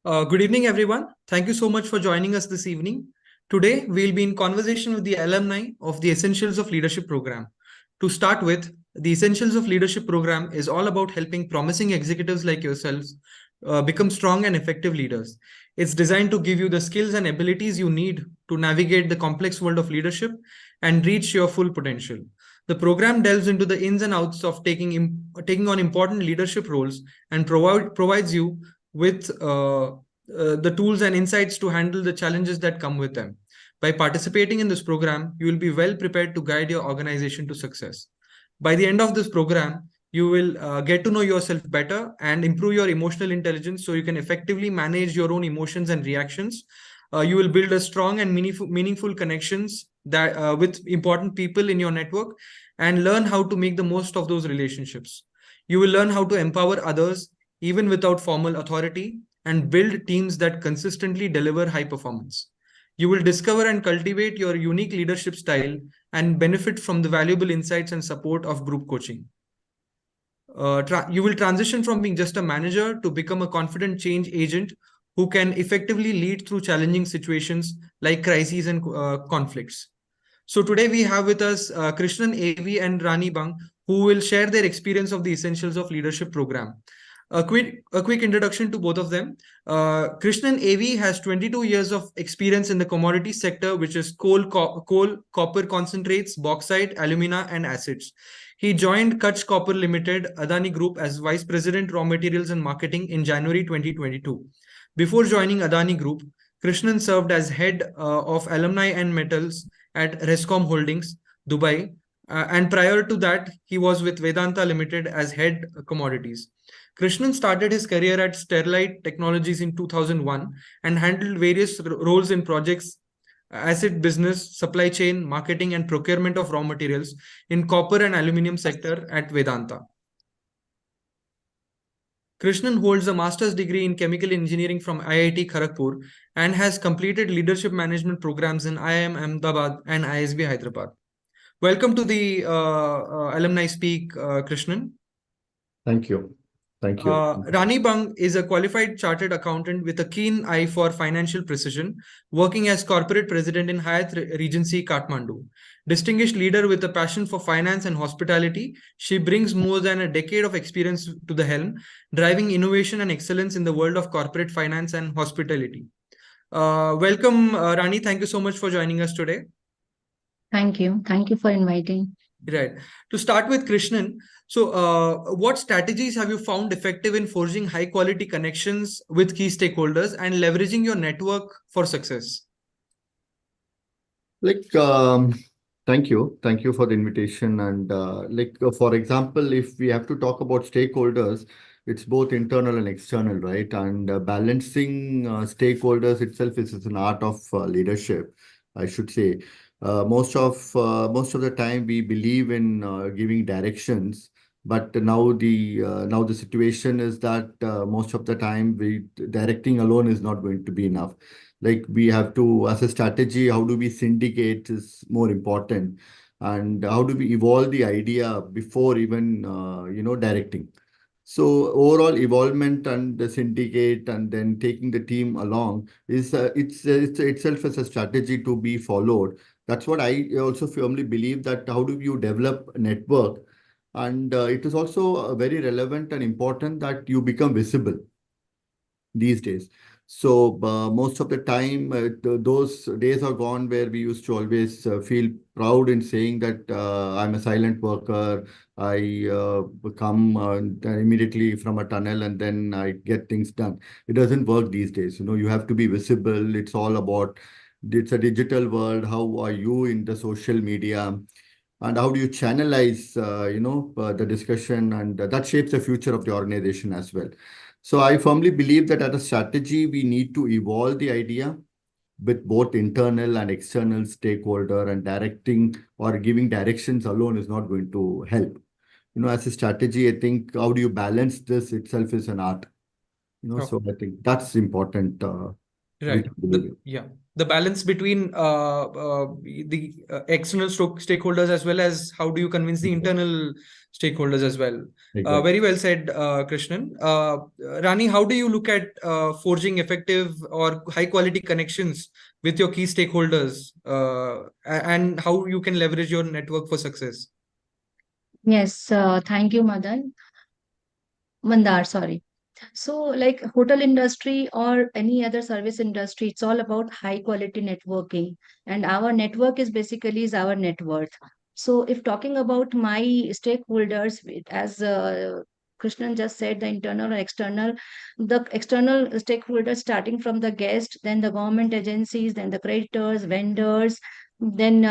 Good evening, everyone. Thank you so much for joining us this evening. Today, we'll be in conversation with the alumni of the Essentials of Leadership program. To start with, the Essentials of Leadership program is all about helping promising executives like yourselves become strong and effective leaders. It's designed to give you the skills and abilities you need to navigate the complex world of leadership and reach your full potential. The program delves into the ins and outs of taking on important leadership roles and provides you with the tools and insights to handle the challenges that come with them. By participating in this program, you will be well prepared to guide your organization to success. By the end of this program, you will get to know yourself better and improve your emotional intelligence so you can effectively manage your own emotions and reactions. You will build a strong and meaningful connections that with important people in your network and learn how to make the most of those relationships. You will learn how to empower others even without formal authority, and build teams that consistently deliver high performance. You will discover and cultivate your unique leadership style and benefit from the valuable insights and support of group coaching. You will transition from being just a manager to become a confident change agent who can effectively lead through challenging situations like crises and conflicts. So today we have with us Krishnan AV and Rani Bang, who will share their experience of the Essentials of Leadership program. A quick introduction to both of them. Krishnan AV has 22 years of experience in the commodity sector, which is coal, copper concentrates, bauxite, alumina, and acids. He joined Kutch Copper Limited, Adani Group, as Vice President, Raw Materials and Marketing in January 2022. Before joining Adani Group, Krishnan served as head of Alumni and Metals at Rescom Holdings, Dubai, and prior to that, he was with Vedanta Limited as head commodities. Krishnan started his career at Sterlite Technologies in 2001 and handled various roles in projects, asset business, supply chain, marketing, and procurement of raw materials in copper and aluminum sector at Vedanta. Krishnan holds a master's degree in chemical engineering from IIT Kharagpur and has completed leadership management programs in IIM Ahmedabad and ISB Hyderabad. Welcome to the Alumni Speak, Krishnan. Thank you. Thank you. Rani Bang is a qualified chartered accountant with a keen eye for financial precision, working as corporate president in Hyatt Regency, Kathmandu. Distinguished leader with a passion for finance and hospitality, she brings more than a decade of experience to the helm, driving innovation and excellence in the world of corporate finance and hospitality. Welcome, Rani. Thank you so much for joining us today. Thank you. Thank you for inviting. Right. To start with, Krishnan, so what strategies have you found effective in forging high quality connections with key stakeholders and leveraging your network for success? Thank you. Thank you for the invitation. And for example, if we have to talk about stakeholders, it's both internal and external, right? And balancing stakeholders itself is an art of leadership, I should say. Most of the time we believe in giving directions, but now the situation is that most of the time we directing alone is not going to be enough. Like we have to, as a strategy, how do we syndicate is more important, and how do we evolve the idea before even directing. So overall evolvement and the syndicate and then taking the team along is it's itself as a strategy to be followed. That's what I also firmly believe, that how do you develop a network, and it is also very relevant and important that you become visible these days. So most of the time, those days are gone where we used to always feel proud in saying that I'm a silent worker. I come immediately from a tunnel and then I get things done. It doesn't work these days. You know, you have to be visible. It's all about, it's a digital world. How are you in the social media? And how do you channelize, the discussion, and that shapes the future of the organization as well. So I firmly believe that as a strategy, we need to evolve the idea with both internal and external stakeholder, and directing or giving directions alone is not going to help. You know, as a strategy, I think how do you balance this itself is an art. You know, Oh. so I think that's important. Right. The balance between the external stakeholders as well as how do you convince the internal stakeholders as well. Exactly. Very well said, Krishnan. Rani, how do you look at forging effective or high quality connections with your key stakeholders and how you can leverage your network for success? Yes, thank you, Mandar, sorry. So, like hotel industry or any other service industry, it's all about high quality networking, and our network is basically is our net worth. So, if talking about my stakeholders, as Krishnan just said, the internal and external, the external stakeholders starting from the guest, then the government agencies, then the creditors, vendors, then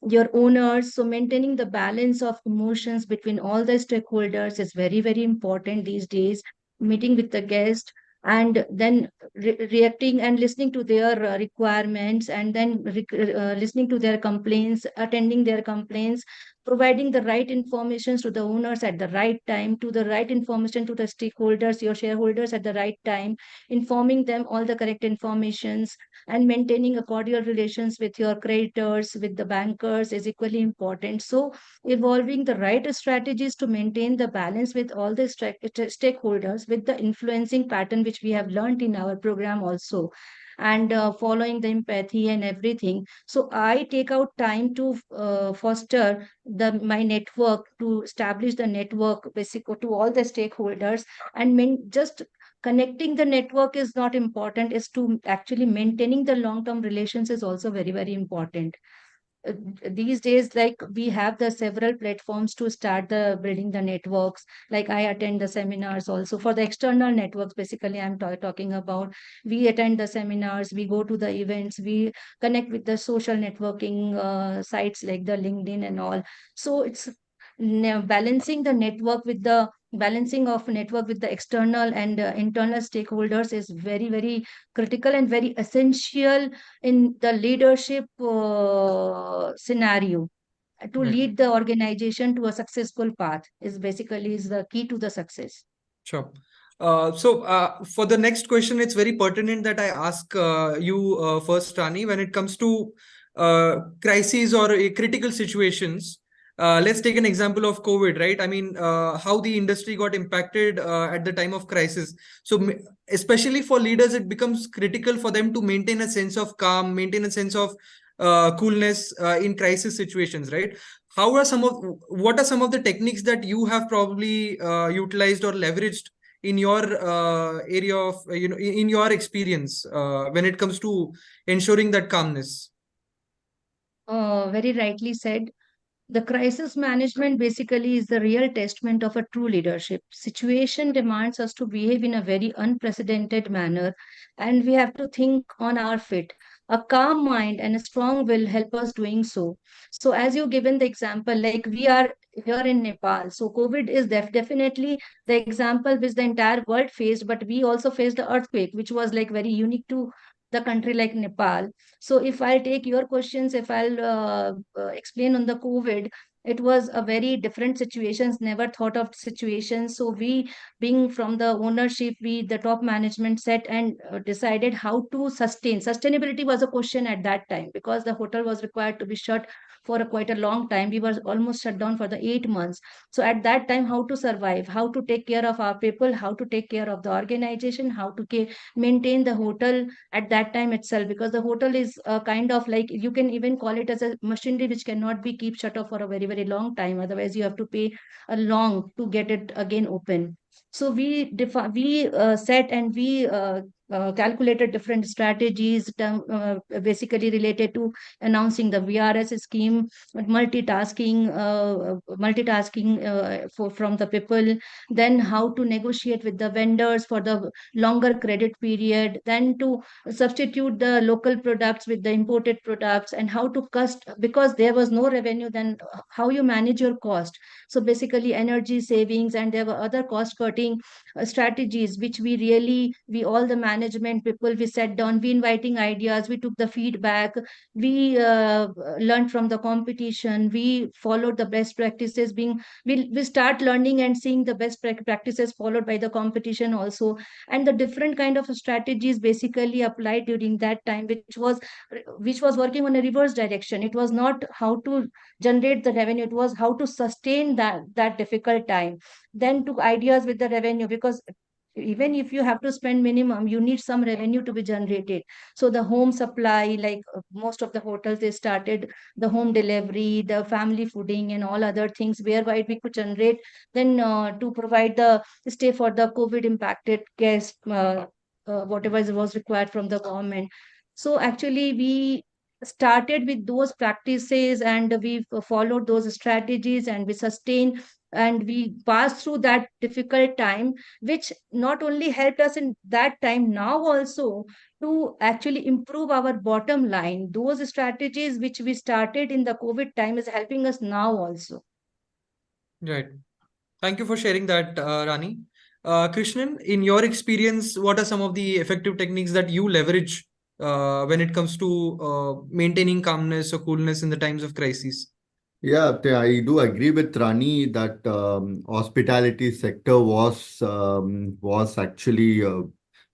your owners. So maintaining the balance of emotions between all the stakeholders is very, very important these days. Meeting with the guest and then reacting and listening to their requirements, and then listening to their complaints, attending their complaints, providing the right information to the owners at the right time, to the right information to the stakeholders, your shareholders at the right time, informing them all the correct informations, and maintaining a cordial relations with your creditors, with the bankers is equally important. So evolving the right strategies to maintain the balance with all the stakeholders, with the influencing pattern which we have learned in our program also, and following the empathy and everything. So I take out time to foster the my network, to establish the network basic to all the stakeholders, and just connecting the network is not important, is to actually maintaining the long term relations is also very, very important. uh, these days, like we have the several platforms to start the building the networks. Like I attend the seminars also for the external networks, basically I'm talking about. We attend the seminars, we go to the events, we connect with the social networking sites like the LinkedIn and all. So it's balancing the network with the balancing of network with the external and internal stakeholders is very, very critical and very essential in the leadership scenario. To Right. lead the organization to a successful path is basically is the key to the success. Sure. So for the next question, it's very pertinent that I ask you first, Rani, when it comes to crises or critical situations. Let's take an example of COVID, right? I mean, how the industry got impacted at the time of crisis. So, especially for leaders, it becomes critical for them to maintain a sense of calm, maintain a sense of coolness in crisis situations, right? What are some of the techniques that you have probably utilized or leveraged in your area of in your experience when it comes to ensuring that calmness? Very rightly said. The crisis management basically is the real testament of a true leadership. Situation demands us to behave in a very unprecedented manner, and we have to think on our feet. A calm mind and a strong will help us doing so. So, as you given the example, like we are here in Nepal, so COVID is definitely the example which the entire world faced, but we also faced the earthquake, which was like very unique to the country like Nepal. So if I'll take your questions, if I'll explain on the COVID, it was a very different situations, never thought of situations. So we, being from the ownership, we, the top management set and decided how to sustain. Sustainability was a question at that time because the hotel was required to be shut for a quite a long time. We were almost shut down for the 8 months. So at that time, how to survive, how to take care of our people, how to take care of the organization, how to maintain the hotel at that time itself, because the hotel is a kind of like, you can even call it as a machinery which cannot be keep shut off for a very, very long time, otherwise you have to pay a long to get it again open. So we set and we calculated different strategies basically related to announcing the VRS scheme, multitasking from the people, then how to negotiate with the vendors for the longer credit period, then to substitute the local products with the imported products, and how to cost, because there was no revenue, then how you manage your cost. So basically energy savings, and there were other cost cutting strategies which we all the management people, we sat down, we inviting ideas, we took the feedback, we learned from the competition, we followed the best practices, we start learning and seeing the best practices followed by the competition also. And the different kind of strategies basically applied during that time, which was working on a reverse direction. It was not how to generate the revenue, it was how to sustain that difficult time, then took ideas with the revenue, because even if you have to spend minimum, you need some revenue to be generated. So the home supply, like most of the hotels, they started the home delivery, the family fooding and all other things, whereby we could generate then to provide the stay for the COVID impacted guests, whatever was required from the government. So actually we started with those practices, and we followed those strategies, and we sustained, and we passed through that difficult time, which not only helped us in that time, now also to actually improve our bottom line. Those strategies which we started in the COVID time is helping us now also. Right. Thank you for sharing that, Rani. Krishnan, in your experience, what are some of the effective techniques that you leverage when it comes to maintaining calmness or coolness in the times of crisis? Yeah, I do agree with Rani that hospitality sector was actually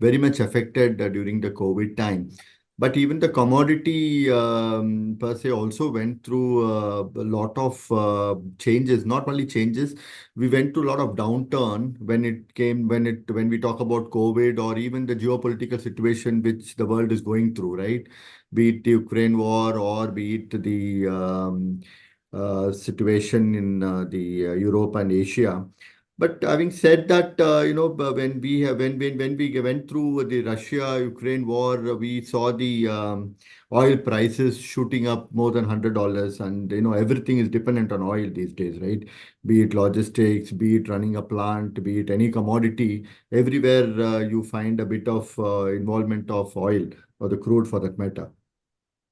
very much affected during the COVID time. But even the commodity per se also went through a lot of changes. Not only changes, we went through a lot of downturn when we talk about COVID or even the geopolitical situation which the world is going through, right? Be it the Ukraine war or be it the situation in the Europe and Asia. But having said that, when we went through the Russia-Ukraine war, we saw the oil prices shooting up more than $100, and everything is dependent on oil these days, right? Be it logistics, be it running a plant, be it any commodity, everywhere you find a bit of involvement of oil or the crude for that matter.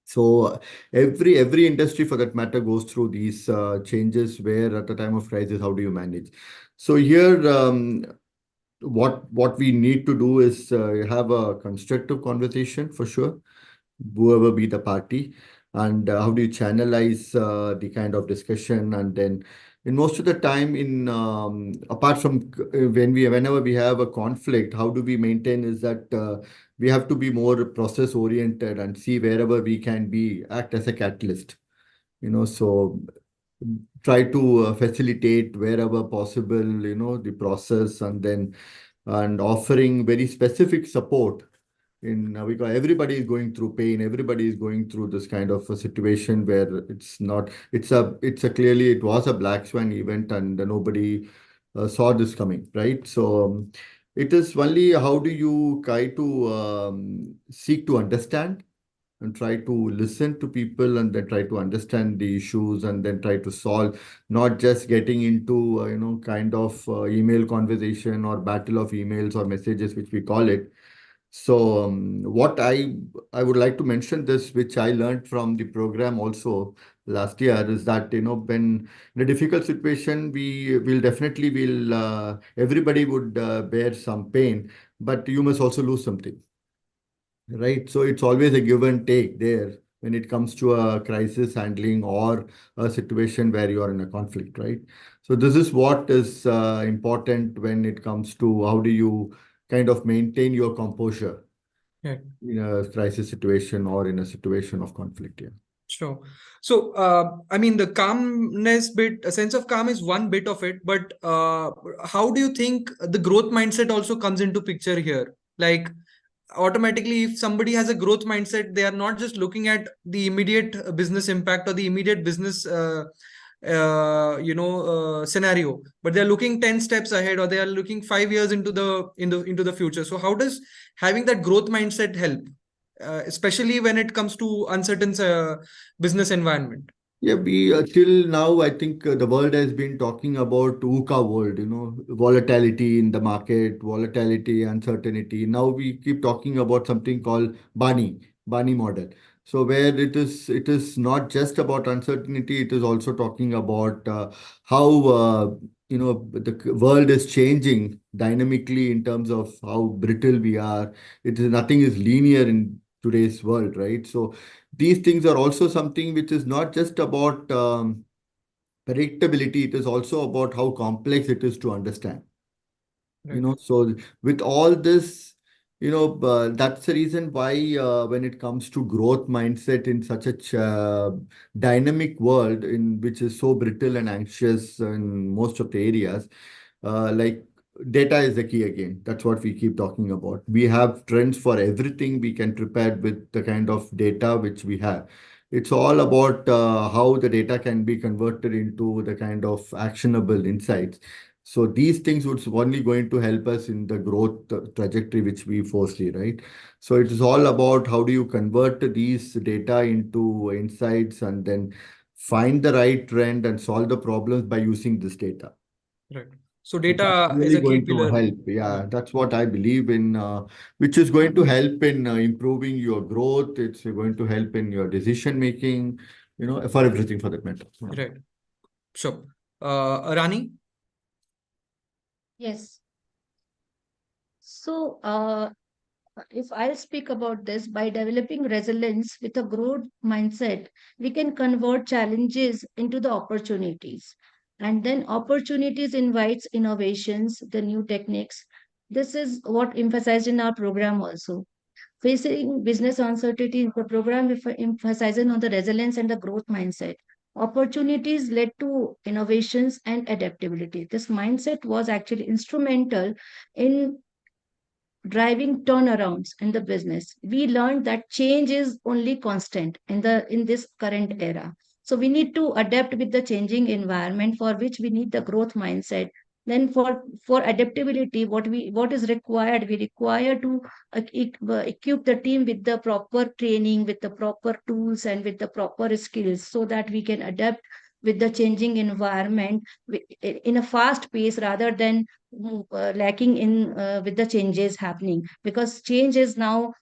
So every industry for that matter goes through these changes where at the time of crisis, how do you manage? So here, what we need to do is have a constructive conversation for sure, whoever be the party, and how do you channelize the kind of discussion, and then in most of the time in apart from whenever we have a conflict, how do we maintain is that we have to be more process oriented and see wherever we can be act as a catalyst, so try to facilitate wherever possible, the process, and then and offering very specific support in because everybody is going through pain, everybody is going through this kind of a situation where it's a clearly it was a black swan event, and nobody saw this coming, right? So it is only how do you try to seek to understand and try to listen to people, and then try to understand the issues, and then try to solve, not just getting into kind of email conversation or battle of emails or messages, which we call it. So what I would like to mention this, which I learned from the program also last year, is that when in a difficult situation, we will definitely will everybody would bear some pain, but you must also lose something, right? So it's always a give and take there when it comes to a crisis handling or a situation where you are in a conflict, right? So this is what is important when it comes to how do you kind of maintain your composure Yeah. in a crisis situation or in a situation of conflict. Yeah. Sure. So, I mean, the calmness bit, a sense of calm is one bit of it, but how do you think the growth mindset also comes into picture here? Like, automatically, if somebody has a growth mindset, they are not just looking at the immediate business impact or the immediate business scenario, but they're looking 10 steps ahead, or they are looking 5 years into the future. So how does having that growth mindset help, especially when it comes to uncertain business environment? Yeah, we till now, I think the world has been talking about VUCA world, volatility in the market, volatility, uncertainty. Now we keep talking about something called Bani model. So where it is not just about uncertainty, it is also talking about how the world is changing dynamically in terms of how brittle we are. Nothing is linear in today's world, right? So these things are also something which is not just about predictability, it is also about how complex it is to understand. Right. So with all this, that's the reason why when it comes to growth mindset in such a dynamic world in which is so brittle and anxious in most of the areas, like data is the key again. That's what we keep talking about. We have trends for everything we can prepare with the kind of data which we have. It's all about how the data can be converted into the kind of actionable insights. So these things would only going to help us in the growth trajectory which we foresee, right? So it is all about how do you convert these data into insights and then find the right trend and solve the problems by using this data. Right. So So that's data is really a key going to pillar. help. Yeah. Yeah, that's what I believe in, which is going to help in improving your growth. It's going to help in your decision making, for everything for that matter. Yeah. Right. Sure. Rani? Yes. So, if I'll speak about this, by developing resilience with a growth mindset, we can convert challenges into the opportunities. And then opportunities invites innovations, the new techniques. This is what emphasized in our program also. Facing business uncertainty, the program emphasizes on the resilience and the growth mindset. Opportunities led to innovations and adaptability. This mindset was actually instrumental in driving turnarounds in the business. We learned that change is only constant in this current era. So we need to adapt with the changing environment, for which we need the growth mindset. Then for adaptability, what is required, we require to equip the team with the proper training, with the proper tools, and with the proper skills, so that we can adapt with the changing environment in a fast pace, rather than lacking in with the changes happening, because change is now,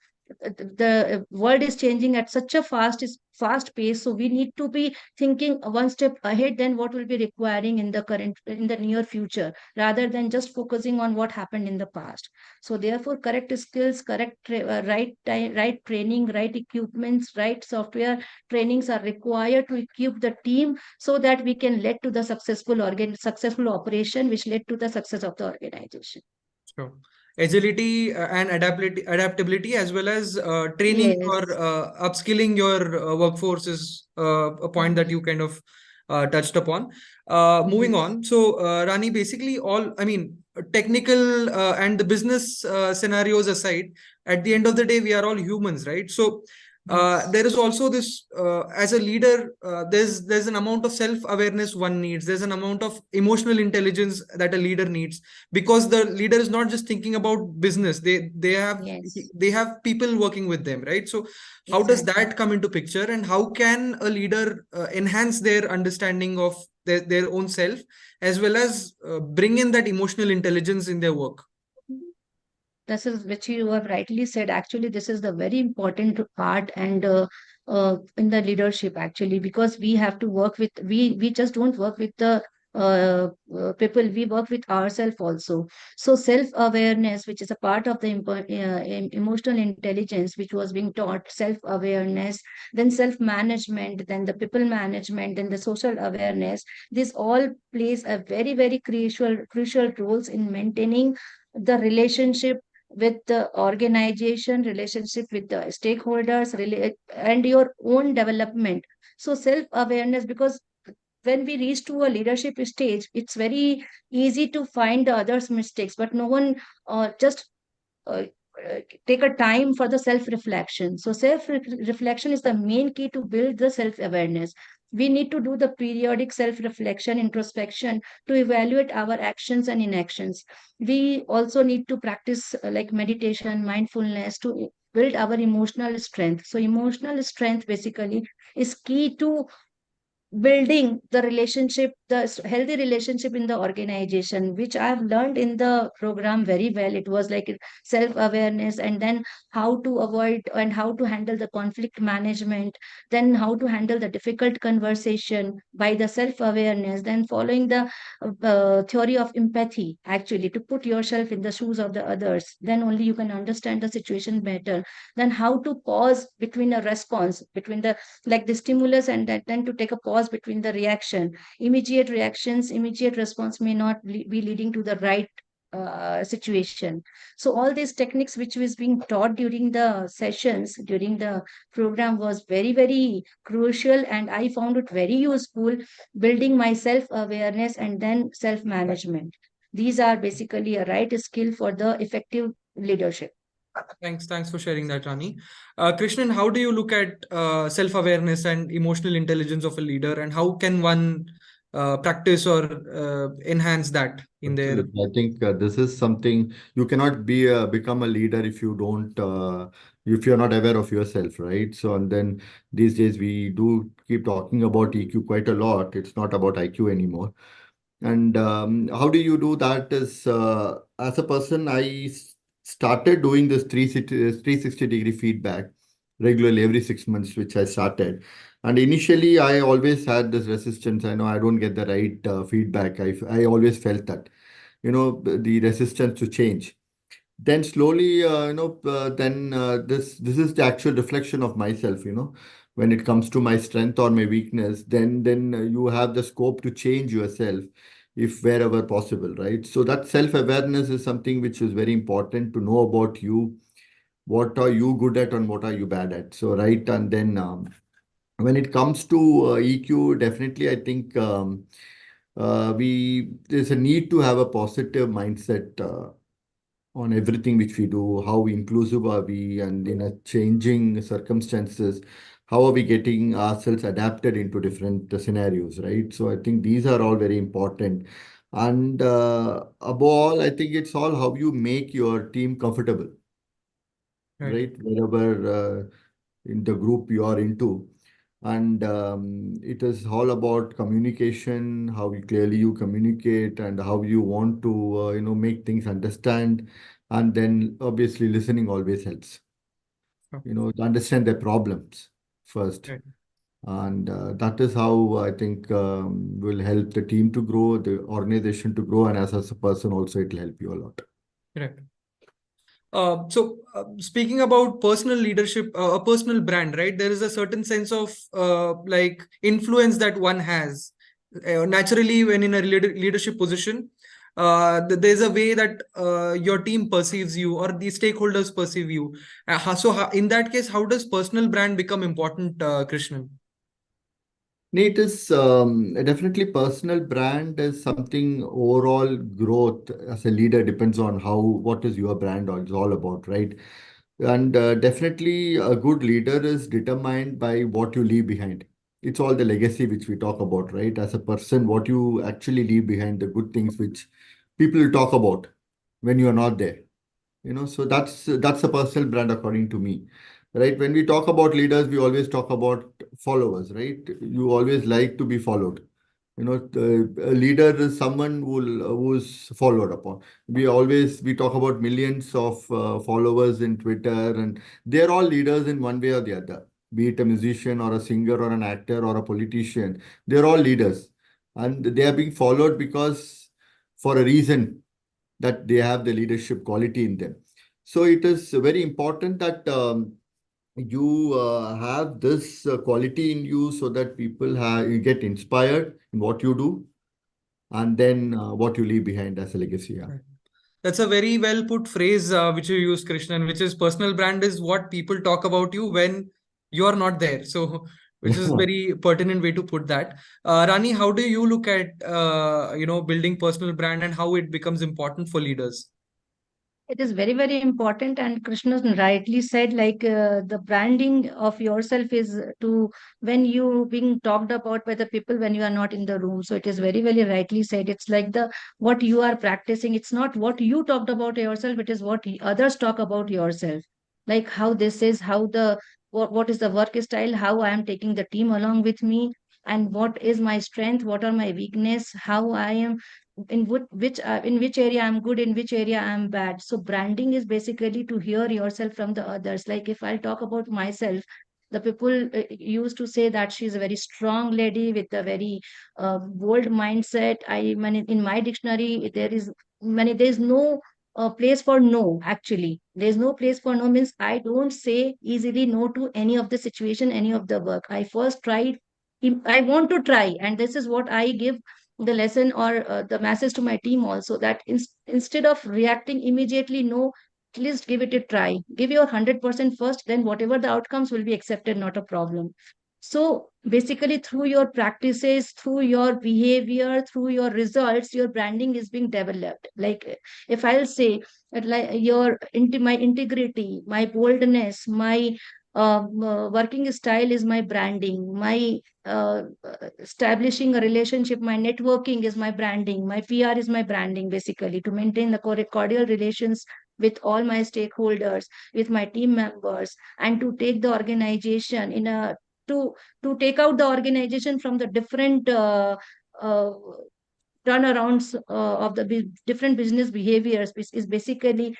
the world is changing at such a fast pace. So we need to be thinking one step ahead than what will be requiring in the near future, rather than just focusing on what happened in the past. So therefore, correct skills, right time, right training, right equipments, right software trainings are required to equip the team, so that we can lead to the successful operation, which led to the success of the organization. Sure. Agility and adaptability, as well as training or Yes. upskilling your workforce is a point that you kind of touched upon. Moving Yes. on. So, Rani, basically I mean, technical and the business scenarios aside, at the end of the day, we are all humans, right? So, Yes. there is also this as a leader, there's an amount of self awareness one needs. There's an amount of emotional intelligence that a leader needs, because the leader is not just thinking about business. Yes. They have people working with them, right? So how does Exactly. that come into picture, and how can a leader enhance their understanding of their own self, as well as bring in that emotional intelligence in their work? This is which you have rightly said. Actually, this is the very important part, and in the leadership, actually, because we have to work with, we just don't work with the people, we work with ourselves also. So self awareness, which is a part of the emotional intelligence, which was being taught, self awareness, then self management, then the people management, then the social awareness. This all plays a very very crucial roles in maintaining the relationship with the organization, relationship with the stakeholders, and your own development. So self awareness, because when we reach to a leadership stage, it's very easy to find the others mistakes, but no one just uh, take a time for the self reflection. So self reflection is the main key to build the self awareness. We need to do the periodic self reflection, introspection, to evaluate our actions and inactions. We also need to practice like meditation, mindfulness, to build our emotional strength. So emotional strength basically is key to building the relationship, the healthy relationship in the organization, which I've learned in the program very well. It was like self awareness, and then how to avoid and how to handle the conflict management, then how to handle the difficult conversation by the self awareness, then following the theory of empathy, actually to put yourself in the shoes of the others, then only you can understand the situation better. Then how to pause between a response, between the like the stimulus, and that then to take a pause between the reaction. Immediate reactions, immediate response may not be leading to the right situation. So all these techniques which was being taught during the sessions, during the program, was very, very crucial, and I found it very useful, building my self awareness and then self management. These are basically a right skill for the effective leadership. Thanks for sharing that, Rani. Krishnan, how do you look at self-awareness and emotional intelligence of a leader, and how can one practice or enhance that in their? Absolutely. I think this is something you cannot become a leader if you don't if you're not aware of yourself, right? So and then these days we do keep talking about EQ quite a lot. It's not about IQ anymore. And how do you do that is as a person, started doing this 360-degree feedback regularly every 6 months, which I started. And initially, I always had this resistance. I know I don't get the right feedback. I always felt that, the resistance to change. Then slowly, then this is the actual reflection of myself, when it comes to my strength or my weakness, then you have the scope to change yourself if wherever possible, right? So that self-awareness is something which is very important to know about you. What are you good at and what are you bad at? So, right. And then when it comes to EQ, definitely, I think there's a need to have a positive mindset on everything which we do. How inclusive are we, and in a changing circumstances, how are we getting ourselves adapted into different scenarios, right? So I think these are all very important. And above all, I think it's all how you make your team comfortable, Right. right? Wherever in the group you are into. And it is all about communication, how clearly you communicate and how you want to, make things understand. And then obviously listening always helps, Sure. to understand their problems first. Right. And that is how I think will help the team to grow, the organization to grow, and as a person also, it will help you a lot. Right. Speaking about personal leadership, a personal brand, right? There is a certain sense of like influence that one has naturally when in a leadership position. There's a way that your team perceives you or the stakeholders perceive you. In that case, how does personal brand become important, Krishnan? It is definitely personal brand is something overall growth as a leader depends on what is your brand all about, right? And definitely a good leader is determined by what you leave behind. It's all the legacy which we talk about, right? As a person, what you actually leave behind, the good things which people talk about when you are not there. So that's a personal brand according to me, right? When we talk about leaders, we always talk about followers, right? You always like to be followed. A leader is someone who's followed upon. We talk about millions of followers in Twitter, and they're all leaders in one way or the other. Be it a musician or a singer or an actor or a politician, they're all leaders, and they are being followed because for a reason that they have the leadership quality in them. So it is very important that you have this quality in you so that you get inspired in what you do, and then what you leave behind as a legacy. Yeah. Right. That's a very well put phrase which you use, Krishnan, which is personal brand is what people talk about you when you're not there. So, which is very pertinent way to put that. Rani, how do you look at building personal brand and how it becomes important for leaders? It is very, very important. And Krishna rightly said, like the branding of yourself is to when you being talked about by the people when you are not in the room. So it is very, very rightly said. It's like the what you are practicing. It's not what you talked about yourself. It is what others talk about yourself. Like how this is, how the what is the work style, how I am taking the team along with me. and what is my strength, what are my weakness, how I am, in which area I'm good, in which area I'm bad. So branding is basically to hear yourself from the others. Like if I'll talk about myself, the people used to say that she's a very strong lady with a very bold mindset. In my dictionary there is no place for no. Actually, there's no place for no means I don't say easily no to any of the situation, any of the work. I first tried, I want to try, and this is what I give the lesson or the message to my team also, that instead of reacting immediately no, at least give it a try, give your 100% first, then whatever the outcomes will be accepted, not a problem. So basically through your practices, through your behavior, through your results, your branding is being developed. Like if I'll say that, like my integrity, my boldness, my working style is my branding, my establishing a relationship, my networking is my branding, my PR is my branding, basically to maintain the cordial relations with all my stakeholders, with my team members, and to take the organization in a to to take out the organization from the different uh, turnarounds of the different business behaviors, which is basically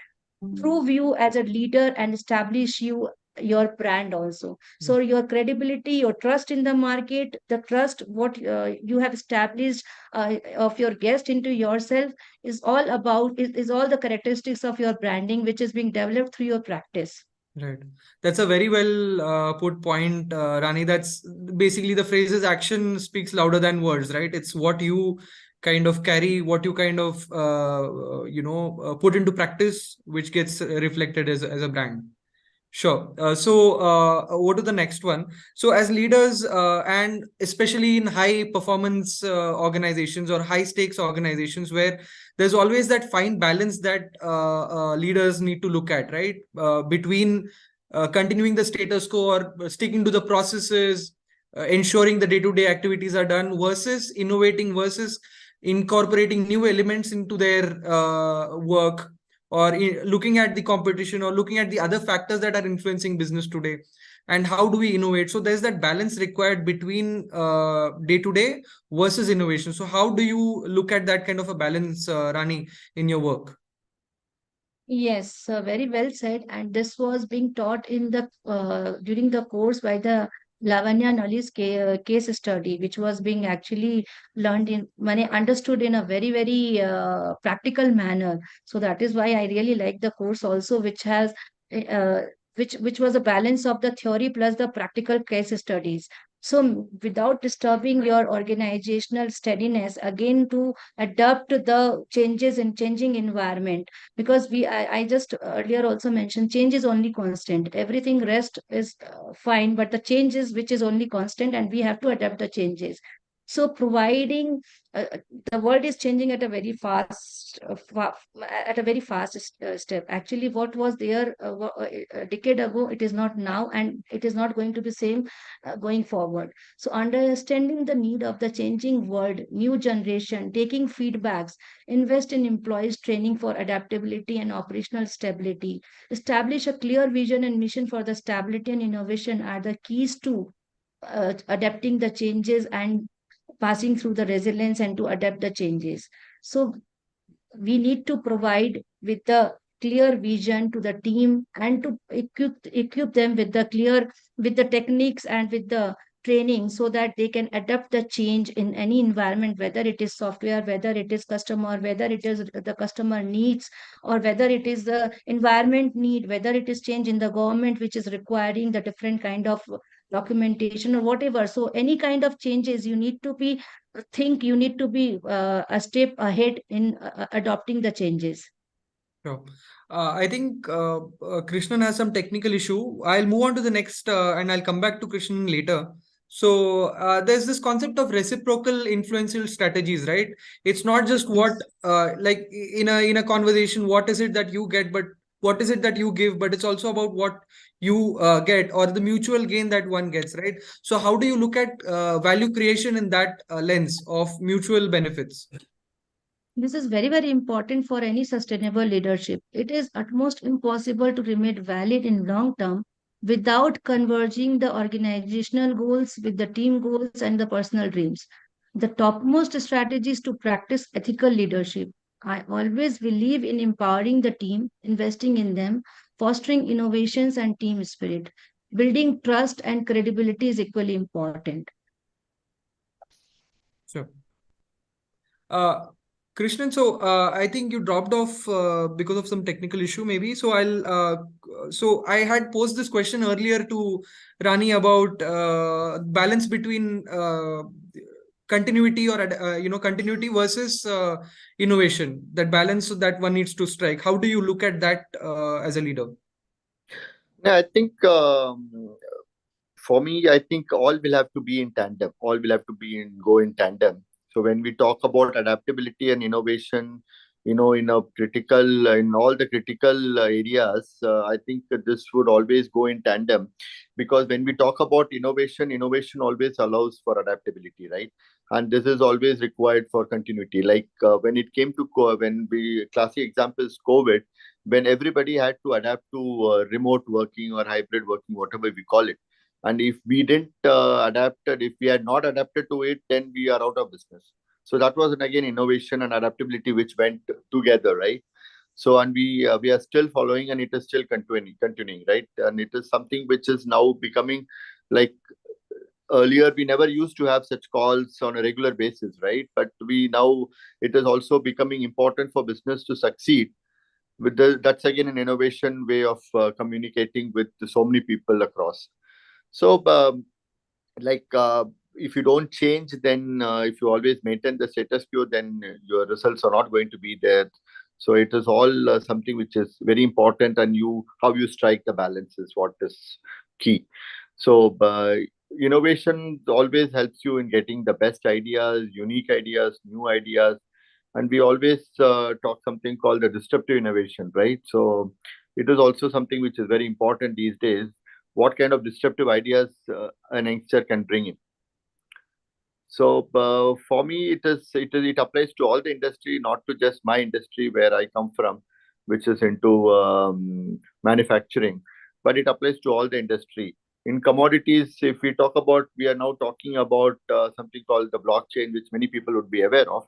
prove you as a leader and establish your brand also. So your credibility, your trust in the market, the trust what you have established of your guest into yourself is all about is all the characteristics of your branding, which is being developed through your practice. Right. That's a very well put point, Rani. That's basically the phrase is action speaks louder than words, right? It's what you kind of carry, what you kind of, put into practice, which gets reflected as a brand. Sure. Over to the next one. So, as leaders, and especially in high performance organizations or high stakes organizations, where there's always that fine balance that leaders need to look at, right? Between continuing the status quo or sticking to the processes, ensuring the day-to-day activities are done, versus innovating, versus incorporating new elements into their work, or looking at the competition, or looking at the other factors that are influencing business today, and how do we innovate. So there's that balance required between day to day versus innovation. So how do you look at that kind of a balance, Rani, in your work? Yes, very well said. And this was being taught in the during the course by the Lavanya Nali's case study, which was being actually learned in, understood in a very, very practical manner. So that is why I really like the course also, which has uh, which was a balance of the theory plus the practical case studies. So without disturbing your organizational steadiness, again to adapt to the changes in changing environment, because I just earlier also mentioned change is only constant, everything rest is fine, but the change is which is only constant, and we have to adapt the changes. So providing the world is changing at a very fast at a very fast step. Actually what was there a decade ago, it is not now, and it is not going to be same going forward. So understanding the need of the changing world, new generation taking feedbacks, invest in employees training for adaptability and operational stability, establish a clear vision and mission for the stability and innovation are the keys to adapting the changes and passing through the resilience and to adapt the changes. So we need to provide with the clear vision to the team, and to equip them with the clear, with the techniques and with the training, so that they can adapt the change in any environment, whether it is software, whether it is customer, whether it is the customer needs, or whether it is the environment need, whether it is change in the government which is requiring the different kind of documentation or whatever. So any kind of changes, you need to be you need to be a step ahead in adopting the changes. Sure. I think Krishnan has some technical issue. I'll move on to the next, and I'll come back to Krishnan later. So there's this concept of reciprocal influential strategies, right? It's not just what, like in a conversation, what is it that you get, but what is it that you give, but it's also about what you get, or the mutual gain that one gets, right? So how do you look at value creation in that lens of mutual benefits? This is very, very important for any sustainable leadership. It is utmost impossible to remain valid in long term without converging the organizational goals with the team goals and the personal dreams. The topmost strategy is to practice ethical leadership. I always believe in empowering the team, investing in them, fostering innovations and team spirit. Building trust and credibility is equally important. Sure. Uh, Krishnan, so I think you dropped off because of some technical issue, maybe. So so I had posed this question earlier to Rani about balance between continuity or continuity versus innovation. That balance that one needs to strike. How do you look at that as a leader? Yeah, I think for me, I think all will have to be in tandem. All will have to go in tandem. So when we talk about adaptability and innovation, in in all the critical areas, I think that this would always go in tandem, because when we talk about innovation, innovation always allows for adaptability, right? And this is always required for continuity. Like when it came to when we classic examples, COVID, when everybody had to adapt to remote working or hybrid working, whatever we call it, and if we didn't if we had not adapted to it, then we are out of business. So that was again innovation and adaptability which went together, right? So, and we are still following, and it is still continuing, right? And it is something which is now becoming like, earlier we never used to have such calls on a regular basis, right? But we now, it is also becoming important for business to succeed with that's again an innovation way of communicating with so many people across. So, like if you don't change, then if you always maintain the status quo, then your results are not going to be there. So it is all something which is very important, and how you strike the balance is what is key. So innovation always helps you in getting the best ideas, unique ideas, new ideas. And we always talk something called the disruptive innovation, right? So it is also something which is very important these days. What kind of disruptive ideas an youngster can bring in? So for me, it applies to all the industry, not to just my industry where I come from, which is into manufacturing, but it applies to all the industry. In commodities, if we talk about, we are now talking about something called the blockchain, which many people would be aware of,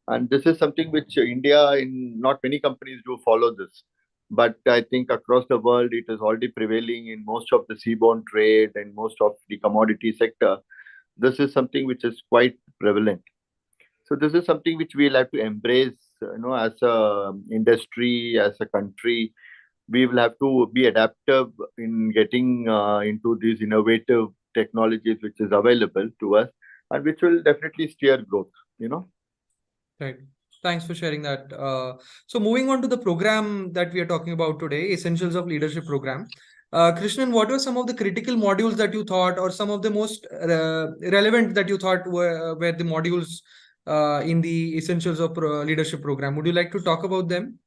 and this is something which India, in not many companies do follow this. But I think across the world, it is already prevailing in most of the seaborne trade and most of the commodity sector. This is something which is quite prevalent. So this is something which we'll have to embrace, as a industry, as a country. We will have to be adaptive in getting into these innovative technologies which is available to us, and which will definitely steer growth. Right. Thanks for sharing that. So moving on to the program that we are talking about today, Essentials of Leadership Program. Krishnan, what were some of the critical modules that you thought, or some of the most relevant that you thought were the modules in the Essentials of Leadership Program? Would you like to talk about them?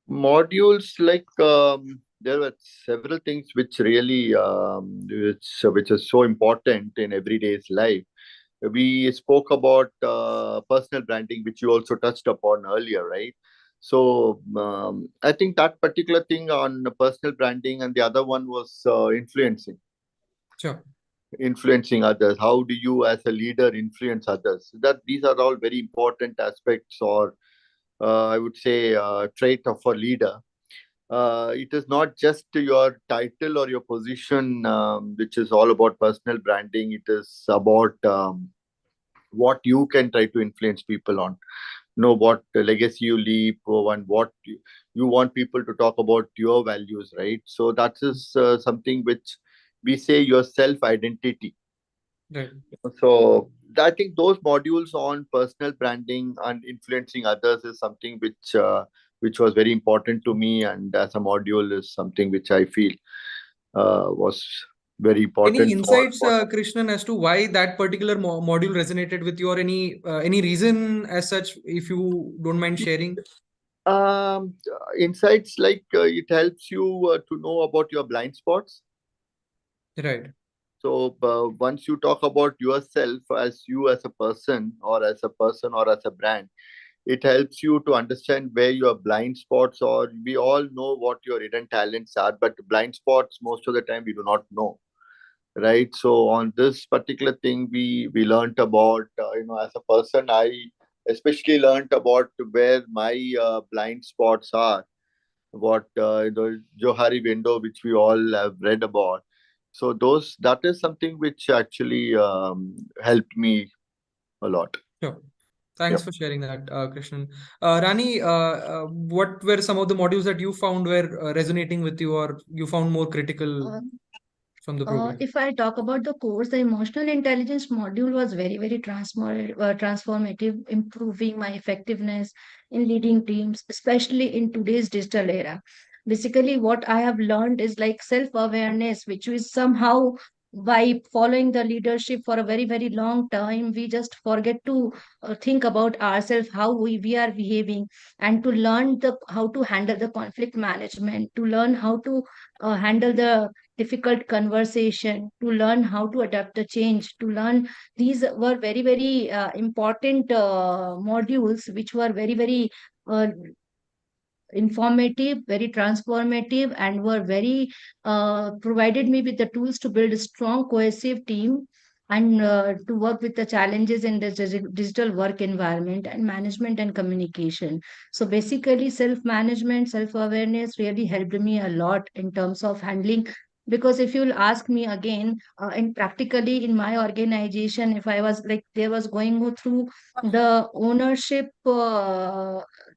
Modules, like there were several things which really which is so important in everyday's life. We spoke about personal branding, which you also touched upon earlier, right? So I think that particular thing on personal branding, and the other one was Sure. influencing others. How do you as a leader influence others? That these are all very important aspects, or I would say trait of a leader. It is not just your title or your position, which is all about personal branding. It is about what you can try to influence people on. Know what legacy you leave, and what you want people to talk about your values, right? So that is something which we say your self identity. Right. So I think those modules on personal branding and influencing others is something which was very important to me, and as a module is something which I feel was very Any important for insights, Krishnan, as to why that particular module resonated with you, or any reason as such, if you don't mind sharing? Insights, like it helps you to know about your blind spots. Right. So once you talk about yourself as you as a person, or as a brand, It helps you to understand where your blind spots are. We all know what your hidden talents are, but blind spots, most of the time, we do not know, right? So on this particular thing, we learned about, as a person, I especially learned about where my blind spots are, what Johari window, which we all have read about. So that is something which actually helped me a lot. Sure. Thanks Yep. for sharing that, Krishnan. Rani, what were some of the modules that you found were resonating with you, or you found more critical Uh, from the program? If I talk about the course, the emotional intelligence module was very, very transformative, improving my effectiveness in leading teams, especially in today's digital era. Basically, what I have learned is like self-awareness, which is somehow by following the leadership for a very, very long time, we just forget to think about ourselves, how we are behaving, and to learn the how to handle the conflict management, to learn how to handle the difficult conversation, to learn how to adapt the change, to learn these were very, very important modules, which were very, very uh, informative, very transformative, and were very provided me with the tools to build a strong, cohesive team and to work with the challenges in the digital work environment and management and communication. So basically, self management, self awareness really helped me a lot in terms of handling. Because if you'll ask me again, and practically in my organization, if I was like, there was going through the ownership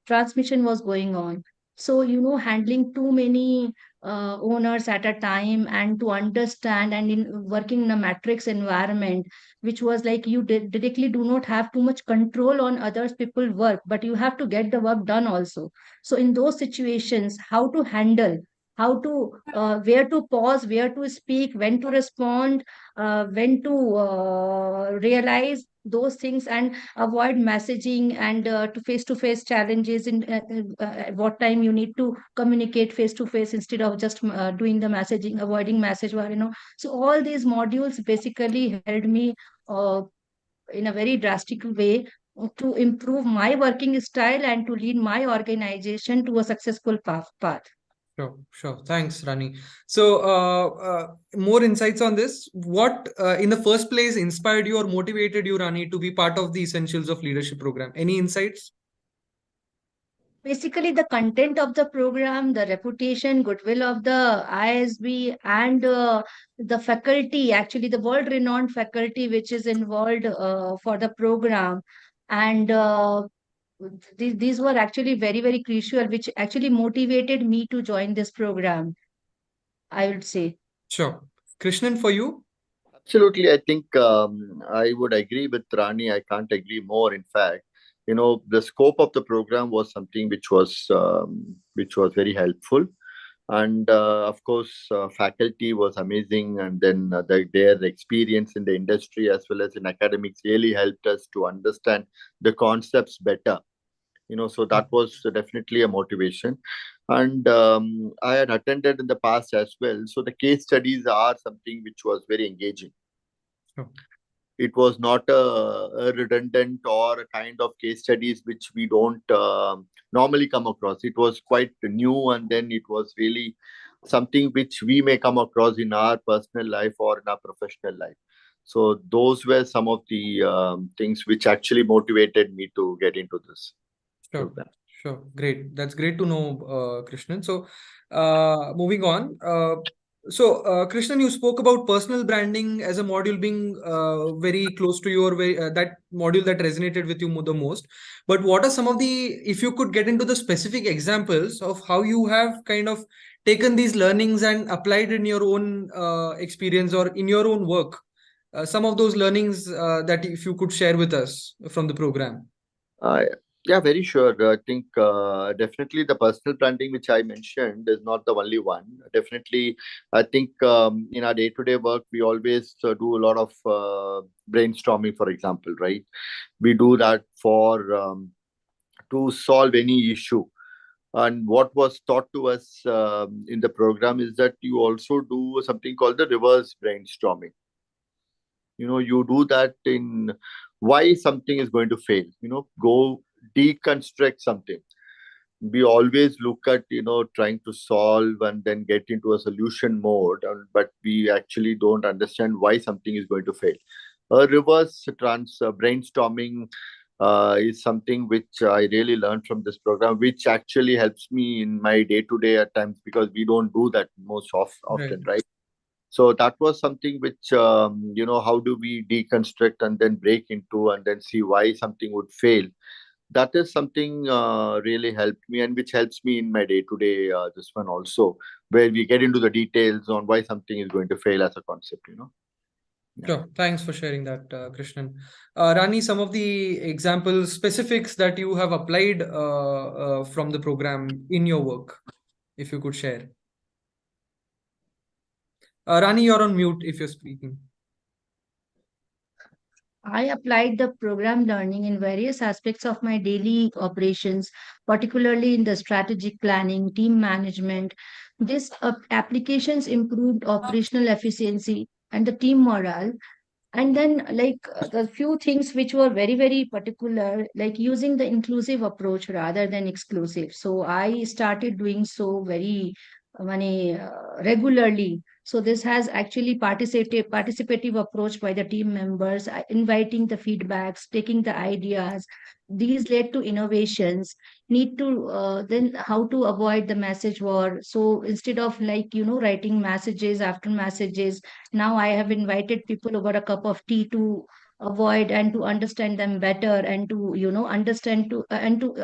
transmission was going on. So, handling too many owners at a time and to understand and in working in a matrix environment, which was like you directly do not have too much control on others people work, but you have to get the work done also. So in those situations, how to handle, how to where to pause, where to speak, when to respond, when to realize those things and avoid messaging and to face challenges in at what time you need to communicate face to face instead of just doing the messaging, avoiding message war, so all these modules basically helped me uh, in a very drastic way to improve my working style and to lead my organization to a successful path. Sure, sure. Thanks, Rani. So, more insights on this. What, in the first place, inspired you or motivated you, Rani, to be part of the Essentials of Leadership program? Any insights? Basically, the content of the program, the reputation, goodwill of the ISB, and the faculty, actually, the world renowned faculty which is involved for the program. And these were actually very, very crucial, which actually motivated me to join this program, I would say. Sure. Krishnan, for you? Absolutely, I think I would agree with Rani. I can't agree more. In fact, the scope of the program was something which was very helpful, and of course, faculty was amazing, and then their experience in the industry as well as in academics really helped us to understand the concepts better. So that was definitely a motivation, and I had attended in the past as well. So the case studies are something which was very engaging. Sure. It was not a redundant or a kind of case studies which we don't normally come across. It was quite new, and then it was really something which we may come across in our personal life or in our professional life. So those were some of the things which actually motivated me to get into this Sure, program. sure. Great. That's great to know, Krishnan. So, moving on. Krishnan, you spoke about personal branding as a module being very close to your very that module that resonated with you the most. But what are some of the, if you could get into the specific examples of how you have kind of taken these learnings and applied in your own experience or in your own work, some of those learnings that if you could share with us from the program. Uh, yeah, very sure. I think definitely the personal branding which I mentioned is not the only one. Definitely, I think in our day-to-day work, we always do a lot of brainstorming, for example, right? We do that for to solve any issue. And what was taught to us in the program is that you also do something called the reverse brainstorming. You do that in why something is going to fail. Go deconstruct something. We always look at, trying to solve and then get into a solution mode, but we actually don't understand why something is going to fail. A reverse brainstorming is something which I really learned from this program, which actually helps me in my day to day at times, because we don't do that often, right? So that was something which, how do we deconstruct and then break into and then see why something would fail? That is something really helped me, and which helps me in my day to day, this one also, where we get into the details on why something is going to fail as a concept. Yeah. Sure. Thanks for sharing that, Krishnan. Rani, some of the examples, specifics that you have applied from the program in your work, if you could share. Rani, you're on mute if you're speaking. I applied the program learning in various aspects of my daily operations, particularly in the strategic planning, team management. These applications improved operational efficiency and the team morale. And then, the few things which were very, very particular, like using the inclusive approach rather than exclusive. So I started doing so very regularly. So this has actually participative approach by the team members, inviting the feedbacks, taking the ideas. These led to innovations. Need to then how to avoid the message war. So instead of writing messages after messages, now I have invited people over a cup of tea to avoid and to understand them better, and to understand to and to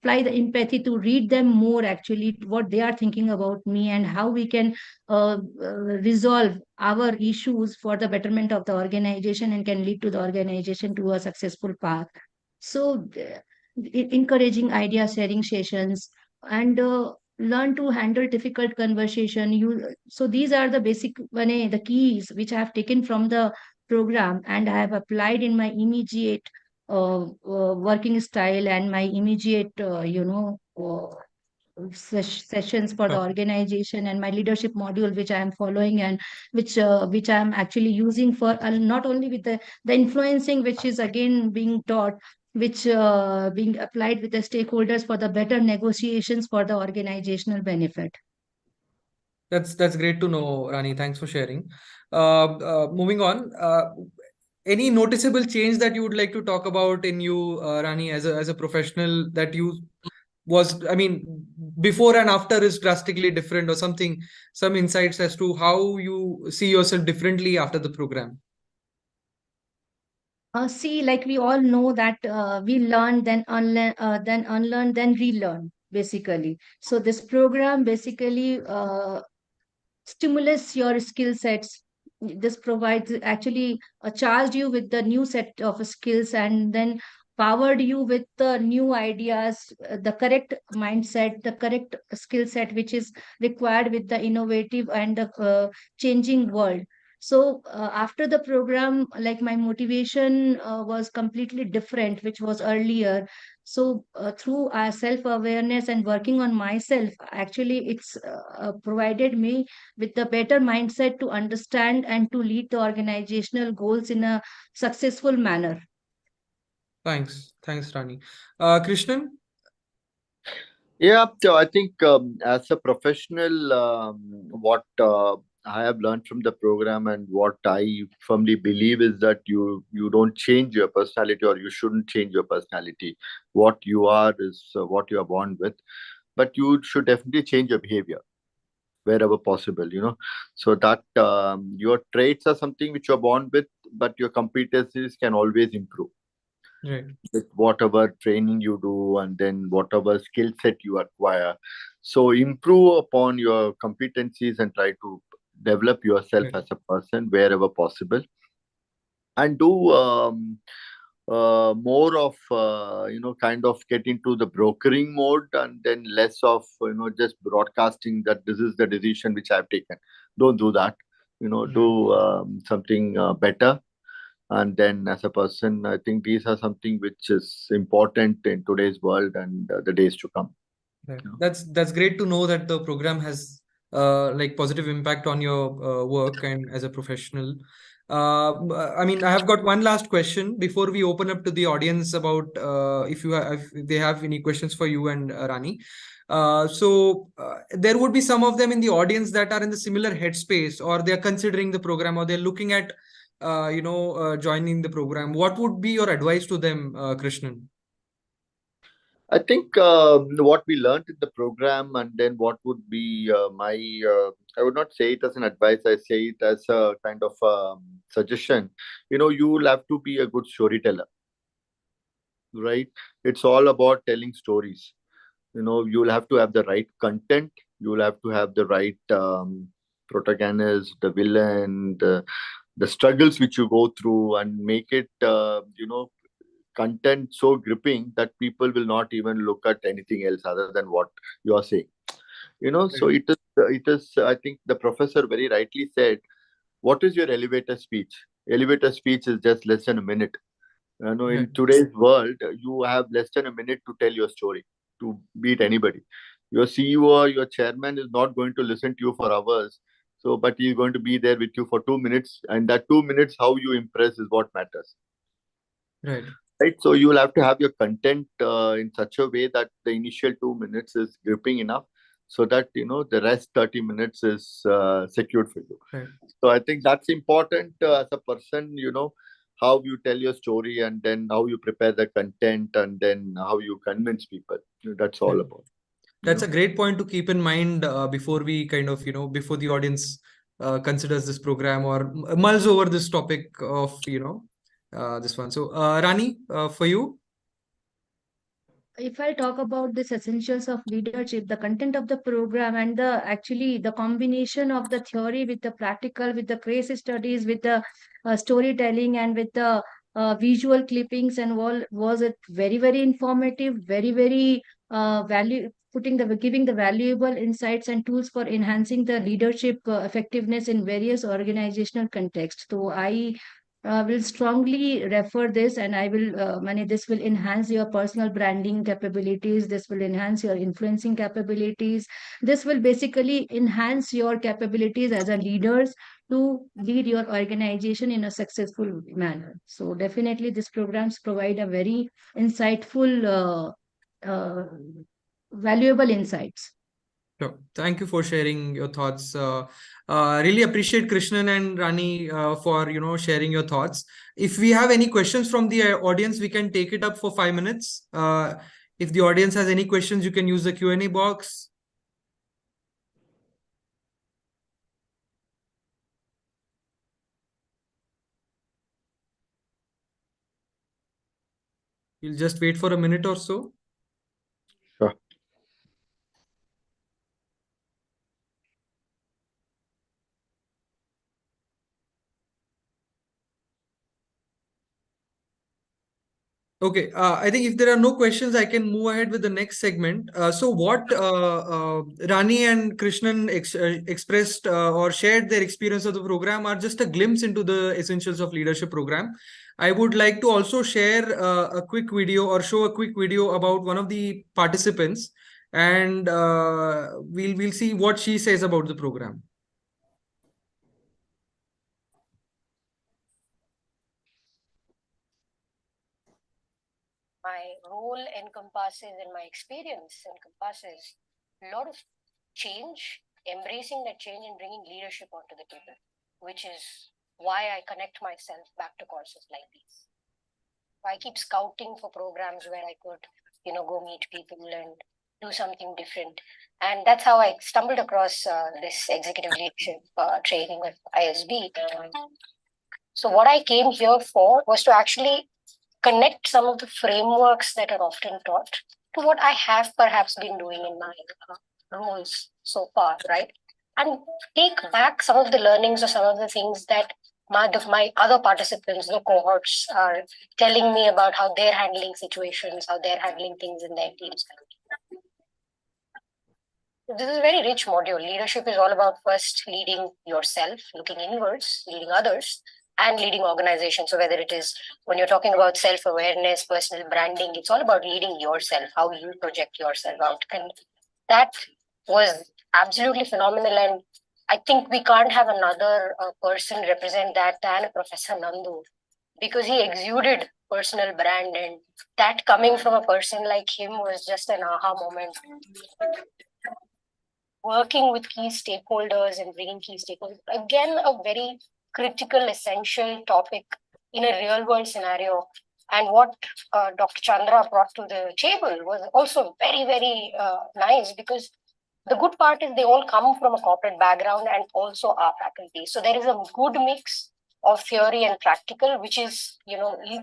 apply the empathy to read them more, actually what they are thinking about me, and how we can resolve our issues for the betterment of the organization and can lead to the organization to a successful path. So encouraging idea sharing sessions, and learn to handle difficult conversation. So these are the basic the keys which I have taken from the program, and I have applied in my immediate working style and my immediate sessions for the Sure. organization, and my leadership module which I am following, and which I am actually using for not only with the influencing which is again being taught, which being applied with the stakeholders for the better negotiations for the organizational benefit. That's great to know, Rani. Thanks for sharing. Moving on, any noticeable change that you would like to talk about in you, Rani, as a professional, that you was, I mean, before and after is drastically different, or something, some insights as to how you see yourself differently after the program? See, like we all know that we learn, then unlearn, then relearn, basically. So this program basically stimulates your skill sets. This provides actually charged you with the new set of skills, and then powered you with the new ideas, the correct mindset, the correct skill set which is required with the innovative and the changing world. So after the program, like my motivation was completely different, which was earlier. So through self awareness and working on myself, actually it's provided me with the better mindset to understand and to lead the organizational goals in a successful manner. Thanks, Rani. Krishnan? Yeah, so I think, as a professional, what I have learned from the program and what I firmly believe is that you don't change your personality, or you shouldn't change your personality. What you are is what you are born with, but you should definitely change your behavior wherever possible. So that, your traits are something which you're born with, but your competencies can always improve Right. with whatever training you do and then whatever skill set you acquire. So improve upon your competencies and try to develop yourself Right. as a person wherever possible, and do more of, kind of get into the brokering mode, and then less of, just broadcasting that this is the decision which I've taken. Don't do that. Right. Do something better. And then, as a person, I think these are something which is important in today's world and the days to come. Right. you know. That's great to know that the program has like positive impact on your work and as a professional. I mean, I have got one last question before we open up to the audience about if they have any questions for you and Rani. There would be some of them in the audience that are in the similar headspace, or they're considering the program, or they're looking at joining the program. What would be your advice to them, Krishnan? I think what we learned in the program, and then what would be I would not say it as an advice, I say it as a kind of suggestion. You will have to be a good storyteller, right? It's all about telling stories. You'll have to have the right content, you'll have to have the right protagonist, the villain, the struggles which you go through, and make it content so gripping that people will not even look at anything else other than what you are saying. So Right. it is I think the professor very rightly said, what is your elevator speech? Elevator speech is just less than a minute. Right. In today's world, you have less than a minute to tell your story, to beat anybody. Your CEO or your chairman is not going to listen to you for hours. So, but he's going to be there with you for 2 minutes, and that 2 minutes, how you impress is what matters. Right. Right. So you will have to have your content in such a way that the initial 2 minutes is gripping enough, so that the rest 30 minutes is secured for you. Right. So I think that's important as a person. How you tell your story, and then how you prepare the content, and then how you convince people. That's all Right. about. That's a great point to keep in mind before we kind of, before the audience considers this program or mulls over this topic of, this one. So, Rani, for you? If I talk about this essentials of leadership, the content of the program and the combination of the theory with the practical, with the case studies, with the storytelling, and with the visual clippings and all, was it very, very informative, very, very giving the valuable insights and tools for enhancing the leadership effectiveness in various organizational contexts. So I will strongly refer this, and I will this will enhance your personal branding capabilities, this will enhance your influencing capabilities, this will basically enhance your capabilities as a leaders to lead your organization in a successful manner. So definitely these programs provide a very insightful valuable insights. Sure. Thank you for sharing your thoughts. Really appreciate Krishnan and Rani for sharing your thoughts. If we have any questions from the audience, we can take it up for 5 minutes. If the audience has any questions, you can use the Q&A box. You'll just wait for a minute or so. Sure. Okay, I think if there are no questions, I can move ahead with the next segment. So what Rani and Krishnan expressed or shared their experience of the program are just a glimpse into the essentials of leadership program. I would like to also share a quick video or show a quick video about one of the participants, and we'll see what she says about the program. My role encompasses and my experience encompasses a lot of change, embracing that change and bringing leadership onto the table, which is why I connect myself back to courses like these. I keep scouting for programs where I could, go meet people and do something different. And that's how I stumbled across this executive leadership training with ISB. So what I came here for was to actually connect some of the frameworks that are often taught to what I have perhaps been doing in my roles so far, right? And take back some of the learnings or some of the things that my other participants, the cohorts, are telling me about how they're handling situations, how they're handling things in their teams. This is a very rich module. Leadership is all about first leading yourself, looking inwards, leading others, and leading organizations. So whether it is when you're talking about self-awareness, personal branding, it's all about leading yourself, how you project yourself out. And that was absolutely phenomenal. And I think we can't have another person represent that than Professor Nandu, because he exuded personal brand, and that coming from a person like him was just an aha moment. Working with key stakeholders and bringing key stakeholders, again, a very critical, essential topic in a real world scenario. And what Dr. Chandra brought to the table was also very, very nice, because the good part is they all come from a corporate background and also are faculty. So there is a good mix of theory and practical, which is,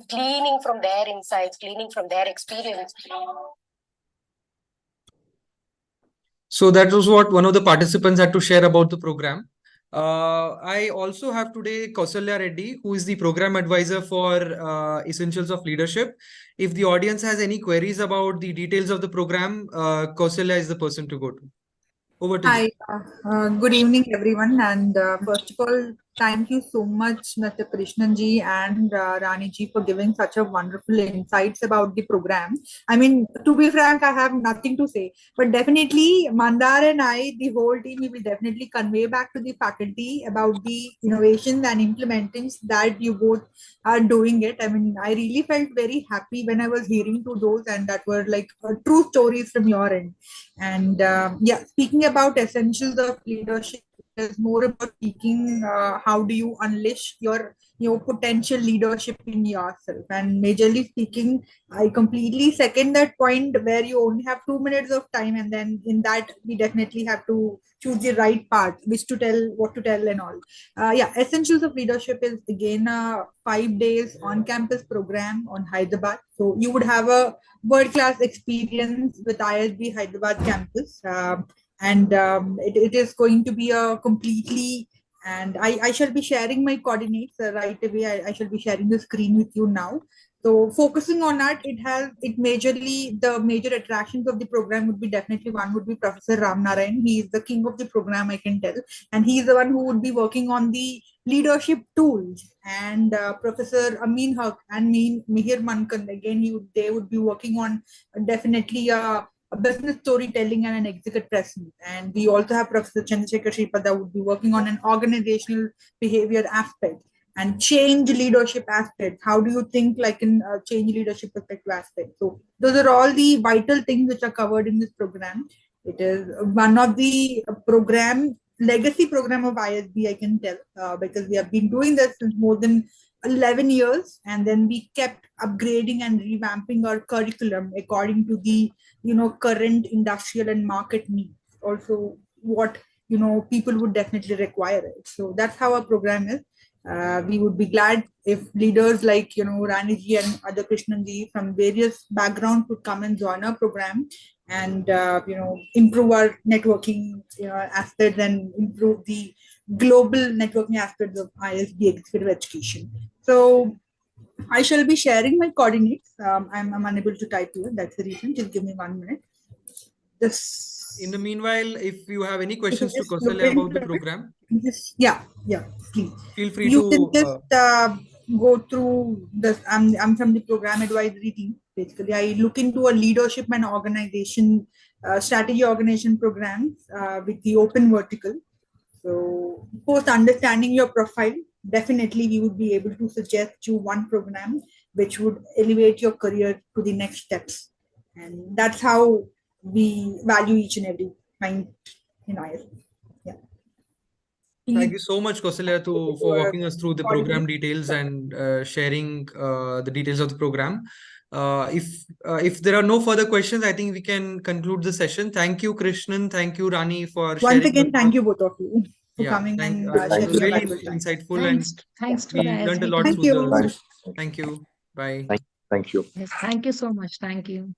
gleaning from their insights, gleaning from their experience. So that was what one of the participants had to share about the program. I also have today Kausalya Reddy, who is the program advisor for Essentials of Leadership. If the audience has any queries about the details of the program, Kausalya is the person to go to. Over to you. Hi, good evening, everyone. And first of all, thank you so much, Mr. Krishnanji and Rani ji, for giving such a wonderful insights about the program. I mean, to be frank, I have nothing to say, but definitely Mandar and I, the whole team, we will definitely convey back to the faculty about the innovations and implementations that you both are doing it. I mean, I really felt very happy when I was hearing to those, and that were like true stories from your end. And yeah, speaking about essentials of leadership, is more about speaking how do you unleash your potential leadership in yourself. And majorly speaking, I completely second that point where you only have 2 minutes of time, and then in that we definitely have to choose the right part, which to tell, what to tell, and all. Yeah, essentials of leadership is again a 5 days on-campus program on Hyderabad. So you would have a world-class experience with ISB Hyderabad campus. And it is going to be a completely, and I shall be sharing my coordinates right away. I shall be sharing the screen with you now. So focusing on that, it majorly, the major attractions of the program would be definitely, one would be Professor Ram Narayan. He is the king of the program, I can tell. And he is the one who would be working on the leadership tools. And Professor Amin Haq and Mihir Mankand, again, they would be working on definitely a business storytelling and an executive presence. And we also have Professor Chandrasekhar Sripada would be working on an organizational behavior aspect and change leadership aspect. How do you think like in change leadership perspective aspect? So those are all the vital things which are covered in this program. It is one of the legacy program of ISB, I can tell, because we have been doing this since more than 11 years, and then we kept upgrading and revamping our curriculum according to the current industrial and market needs, also what people would definitely require it. So that's how our program is. We would be glad if leaders like Raniji and other Krishnanji from various backgrounds would come and join our program and improve our networking aspects and improve the global networking aspects of ISB executive education. So I shall be sharing my coordinates. I'm unable to type here. That's the reason. Just give me 1 minute. In the meanwhile, if you have any questions to just look Kausalya about the into it. program, Yeah, please. feel free You to. can just go through this. I'm from the program advisory team. Basically, I look into a leadership and organization strategy organization programs with the open vertical. So, post understanding your profile, definitely we would be able to suggest you one program which would elevate your career to the next steps. And that's how we value each and every point in ISB. Yeah. Thank you so much, Kausalya, for walking us through the program Coordinate. details and sharing the details of the program. If there are no further questions, I think we can conclude the session. Thank you, Krishnan. Thank you, Rani, for Once sharing. again, thank you both of you for Yeah, coming and it sharing was your really valuable time. insightful, Thanks and to we learned a ISB lot Thank through team. the you. session. Thank you. Bye. Thank you. Yes, thank you so much. Thank you.